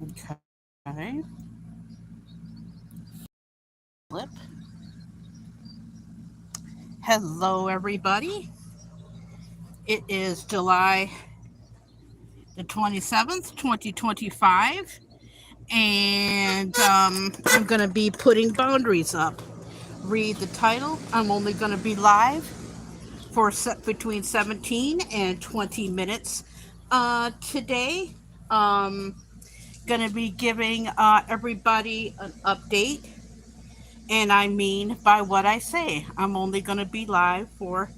Okay. Flip. Hello, everybody. It is July the 27th, 2025. And I'm going to be putting boundaries up. Read the title. I'm only going to be live for between 17 and 20 minutes today. Um, going to be giving everybody an update. And I mean by what I say. I'm only going to be live for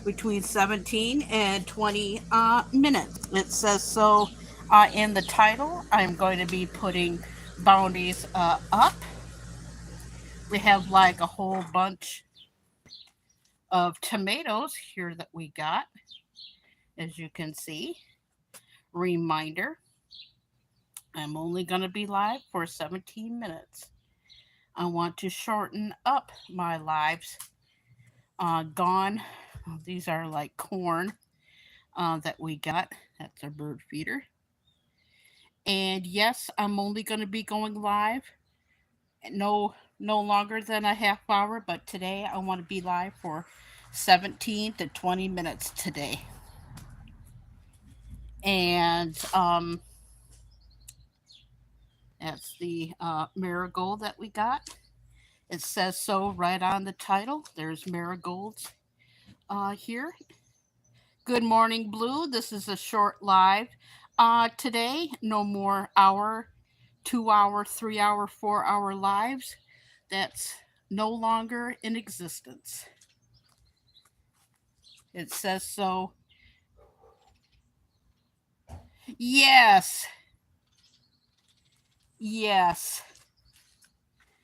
between 17 and 20 minutes. It says so in the title. I'm going to be putting boundaries up. We have like a whole bunch of tomatoes here that we got, as you can see. Reminder, I'm only going to be live for 17 minutes. I want to shorten up my lives. Gone. These are like corn that we got. That's a bird feeder. And yes, I'm only going to be going live. No longer than a half hour, but today I want to be live for 17 to 20 minutes today. And that's the marigold that we got. It says so right on the title. There's marigolds here. Good morning, Blue. This is a short live. Today, no more hour, 2 hour, 3 hour, 4 hour lives. That's no longer in existence. It says so. Yes. Yes.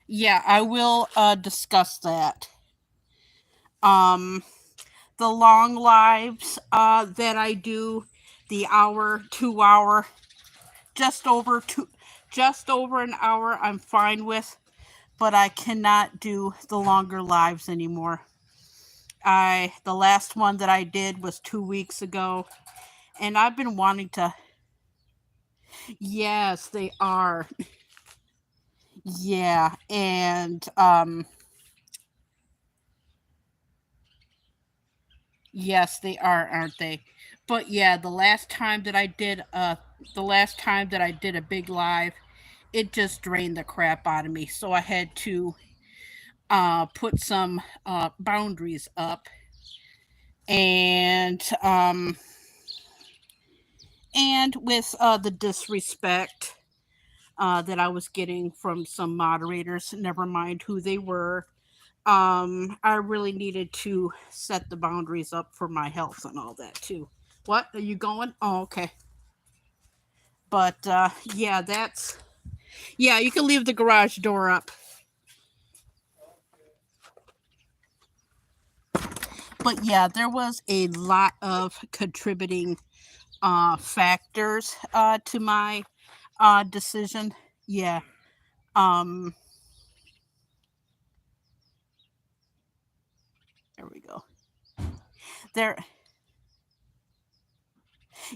Yeah, I will discuss that. Um, the long lives that I do, the hour, 2 hour, just over just over an hour, I'm fine with, but I cannot do the longer lives anymore. The last one that I did was 2 weeks ago, and I've been wanting to. Yes, they are. Yeah, and yes, they are, aren't they? But yeah, the last time that I did a big live, it just drained the crap out of me. So I had to put some boundaries up, and with the disrespect that I was getting from some moderators, never mind who they were, I really needed to set the boundaries up for my health and all that too. What are you going? Oh, okay. But yeah, yeah. You can leave the garage door up. But yeah, there was a lot of contributing factors to my decision. Yeah. Um. There we go. There.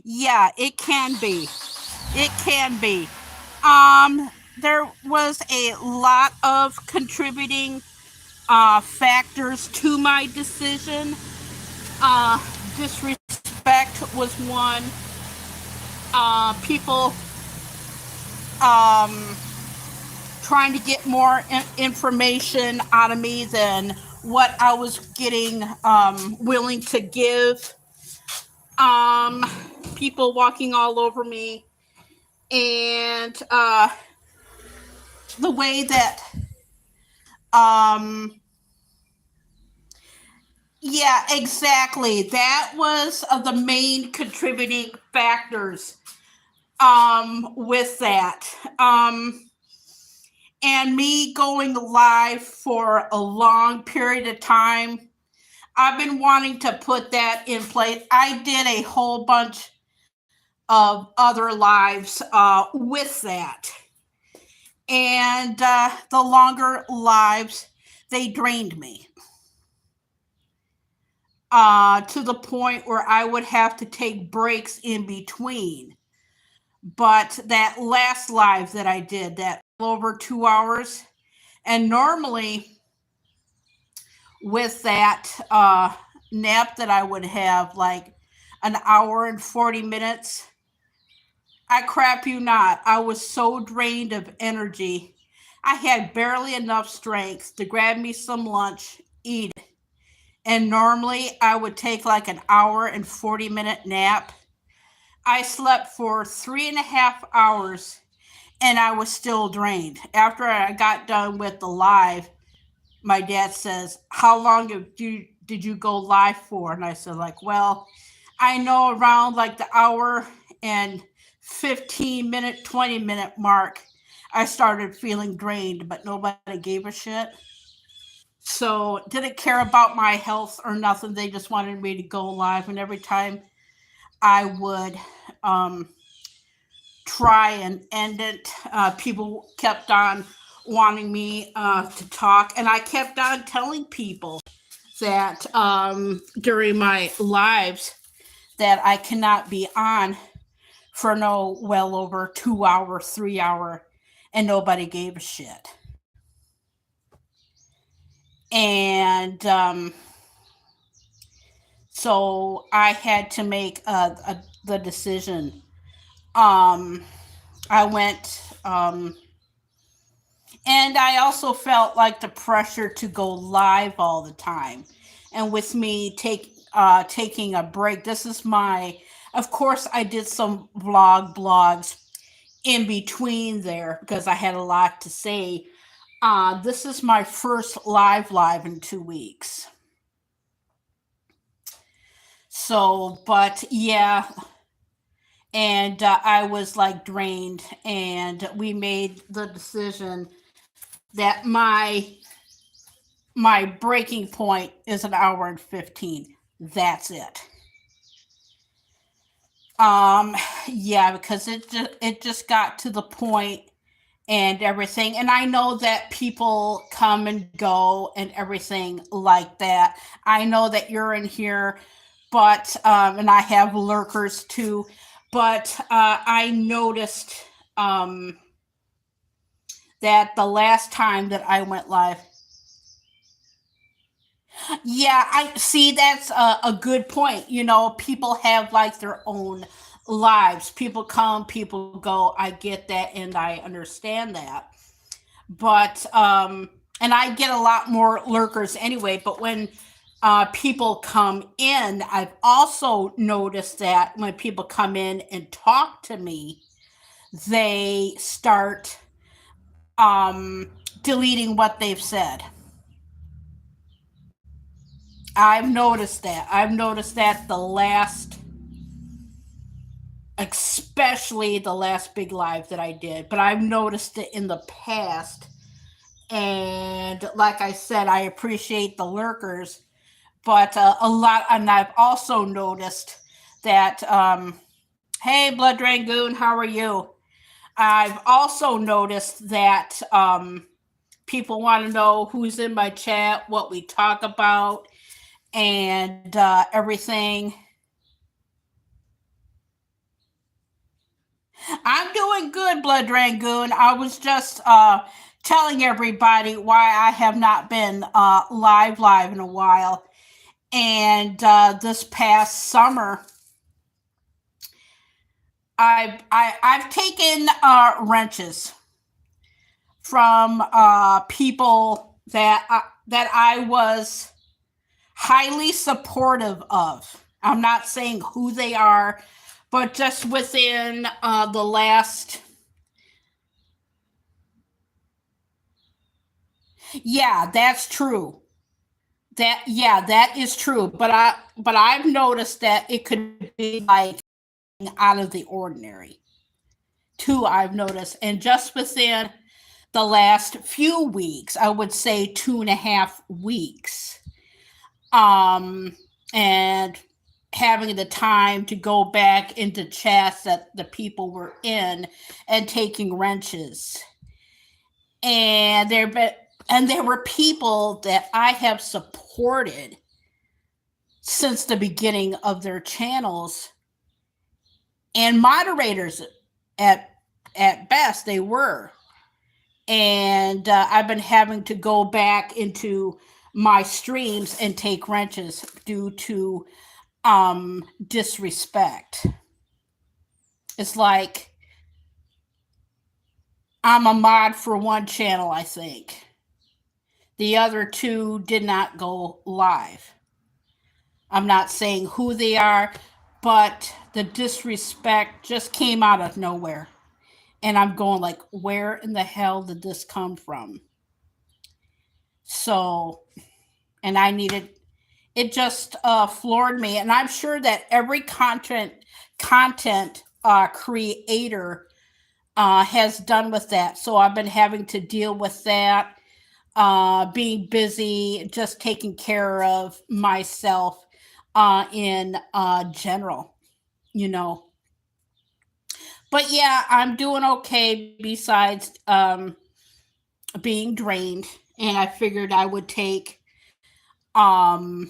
Yeah, it can be. It can be. There was a lot of contributing factors to my decision. Uh, Disrespect was one. People um, trying to get more information out of me than what I was getting willing to give. Um, People walking all over me, and the way that um, yeah, exactly. That was the main contributing factors with that. And me going live for a long period of time. I've been wanting to put that in place. I did a whole bunch of other lives with that. And the longer lives, they drained me to the point where I would have to take breaks in between. But that last live that I did, that over 2 hours, and normally with that nap that I would have, like an hour and 40 minutes, I crap you not. I was so drained of energy. I had barely enough strength to grab me some lunch, eat it. And normally I would take like an hour and 40-minute nap. I slept for 3.5 hours and I was still drained. After I got done with the live, my dad says, "How long did you go live for?" And I said, like, well, I know around like the hour and 15-minute, 20-minute mark, I started feeling drained, but nobody gave a shit. So didn't care about my health or nothing. They just wanted me to go live, and every time I would um, try and end it, people kept on wanting me to talk, and I kept on telling people that during my lives that I cannot be on for no well over 2 hour, 3 hour, and nobody gave a shit. And so I had to make the decision. Um, I went, and I also felt like the pressure to go live all the time. And with me taking a break, this is my, of course, I did some blogs in between there because I had a lot to say. This is my first live in 2 weeks. So, but yeah, and I was like drained, and we made the decision that my breaking point is an hour and 15. That's it. Um, yeah, because it just got to the point and everything. And I know that people come and go and everything like that. I know that you're in here, but and I have lurkers too. But I noticed um, that the last time that I went live, yeah, I see that's a good point. People have like their own lives. People come, people go. I get that and I understand that. But and I get a lot more lurkers anyway, but when people come in, I've also noticed that when people come in and talk to me, they start um deleting what they've said. I've noticed that the last, especially the last big live that I did, but I've noticed it in the past. And like I said, I appreciate the lurkers, but a lot, and I've also noticed that, hey, Blood Dragoon, how are you? I've also noticed that people want to know who's in my chat, what we talk about, and everything. I'm doing good, Blood Dragoon. I was just telling everybody why I have not been live in a while. And this past summer, I've taken wrenches from people that I was highly supportive of. I'm not saying who they are, but just within the last, yeah, that's true. That, yeah, that is true. But I've noticed that it could be like out of the ordinary. Two, I've noticed, and just within the last few weeks, I would say 2.5 weeks, um, and having the time to go back into chats that the people were in and taking wrenches. And there were people that I have supported since the beginning of their channels, and moderators at best they were. And I've been having to go back into my streams and take wrenches due to disrespect. It's like I'm a mod for one channel, I think. The other two did not go live. I'm not saying who they are, but the disrespect just came out of nowhere. And I'm going like, where in the hell did this come from? So, and I needed, it just floored me. And I'm sure that every content creator has done with that. So I've been having to deal with that, being busy, just taking care of myself in general, you know. But yeah, I'm doing okay besides being drained. And I figured I would take um,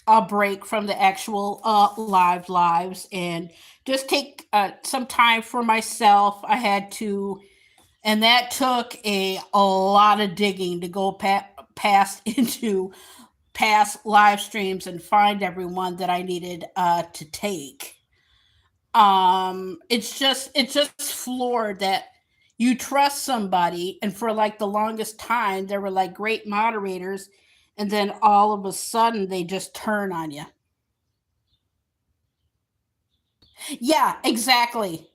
a break from the actual lives and just take some time for myself. I had to, and that took a lot of digging to go past into past live streams and find everyone that I needed to take. It's just floored that you trust somebody, and for like the longest time they were like great moderators, and then all of a sudden they just turn on you. Yeah, exactly.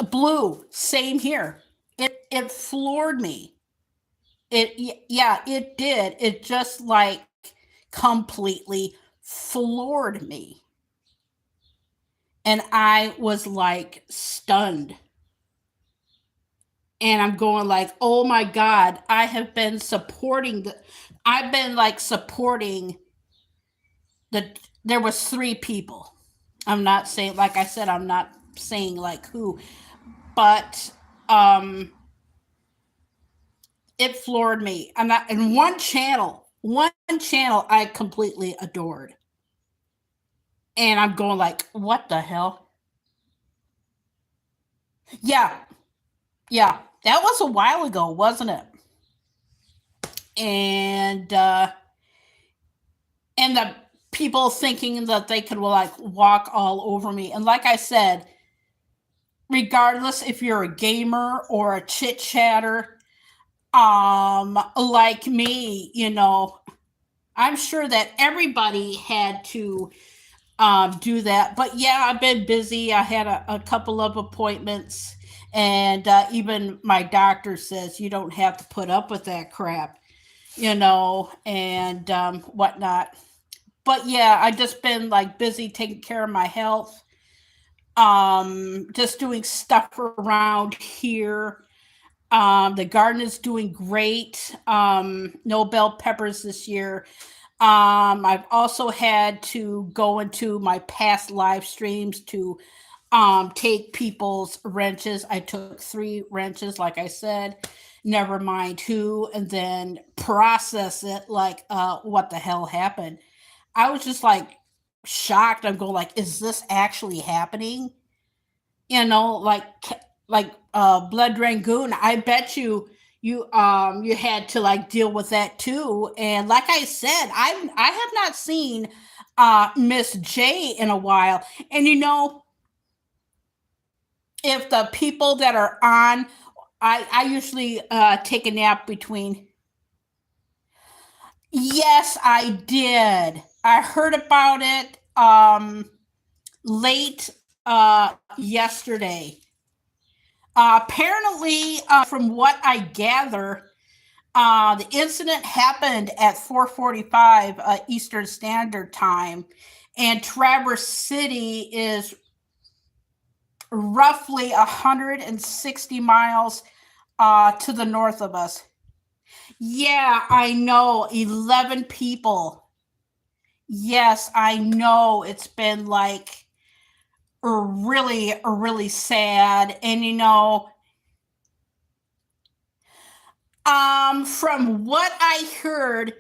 Blue, same here. It floored me. Yeah, it did. It just like completely floored me. And I was like stunned. And I'm going like, "Oh my god, I have been supporting the I've been like supporting the there was three people. I'm not saying, like I said, I'm not saying like who, but um it floored me. I'm not in one channel I completely adored. And I'm going like, what the hell? Yeah, yeah. That was a while ago, wasn't it? And and the people thinking that they could like walk all over me. And like I said, regardless if you're a gamer or a chit chatter, like me, I'm sure that everybody had to do that. But yeah, I've been busy. I had a couple of appointments, and even my doctor says you don't have to put up with that crap, and whatnot. But yeah, I just been like busy taking care of my health, just doing stuff around here. The garden is doing great. No bell peppers this year. I've also had to go into my past live streams to take people's wrenches. I took three wrenches, like I said, never mind who, and then process it like, what the hell happened? I was just like shocked. I'm going like, is this actually happening? Like Blood Rangoon. I bet you had to like deal with that too. And like I said, I have not seen Miss J in a while. And if the people that are on, I usually take a nap between. Yes, I did. I heard about it late yesterday. Apparently, from what I gather, the incident happened at 4:45 Eastern Standard Time, and Traverse City is roughly 160 miles to the north of us. Yeah, I know. 11 people. Yes, I know. It's been like really, really sad. And from what I heard,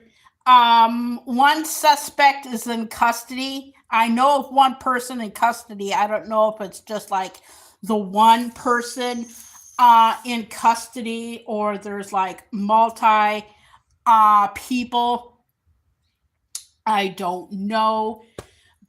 one suspect is in custody. I know of one person in custody. I don't know if it's just like the one person in custody, or there's like multi people. I don't know.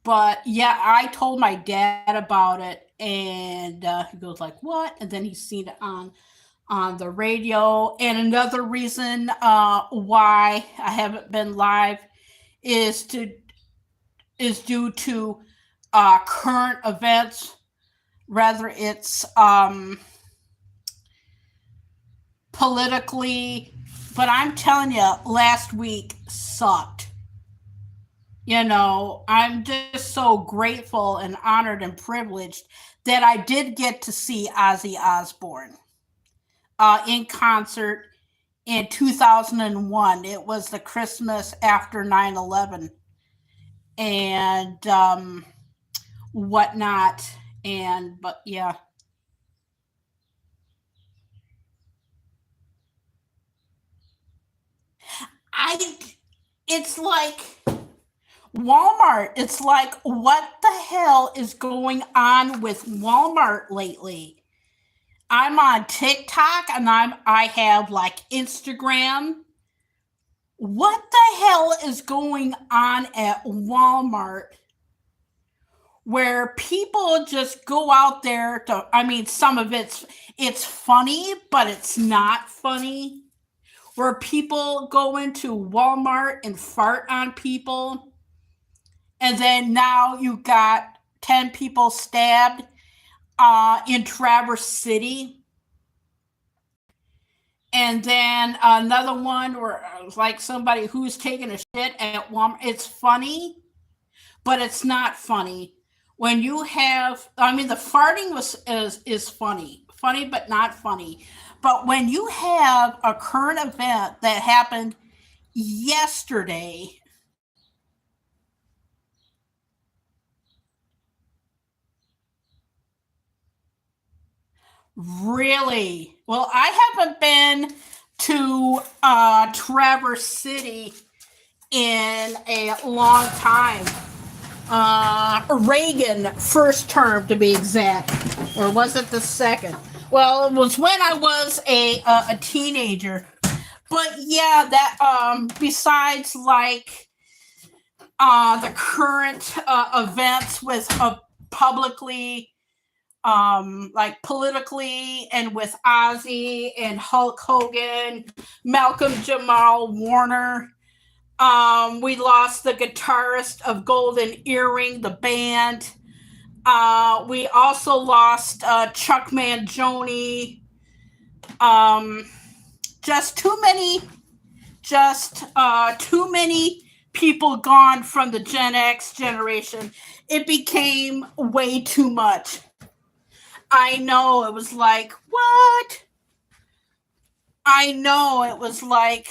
But yeah, I told my dad about it, and he goes like, "What?" And then he's seen it on the radio. And another reason why I haven't been live is to is due to current events, rather it's politically. But I'm telling you, last week sucked. I'm just so grateful and honored and privileged that I did get to see Ozzy Osbourne in concert in 2001. It was the Christmas after 9/11 and whatnot. But yeah, I, it's like Walmart. It's like, what the hell is going on with Walmart lately? I'm on TikTok and I have like Instagram. What the hell is going on at Walmart where people just go out there to, I mean, some of it's funny, but it's not funny. Where people go into Walmart and fart on people, and then now you got 10 people stabbed in Traverse City. And then another one where like somebody who's taking a shit at Walmart. It's funny, but it's not funny. When you have, I mean, the farting is funny, but not funny. But when you have a current event that happened yesterday, really, well, I haven't been to Traverse City in a long time. Reagan first term to be exact, or was it the second? Well, it was when I was a teenager. But yeah, that besides like the current events with publicly like politically, and with Ozzy and Hulk Hogan, Malcolm Jamal Warner. We lost the guitarist of Golden Earring, the band. We also lost Chuck Mangione. Um, just too many, just too many people gone from the Gen X generation. It became way too much. I know it was like, what? I know it was like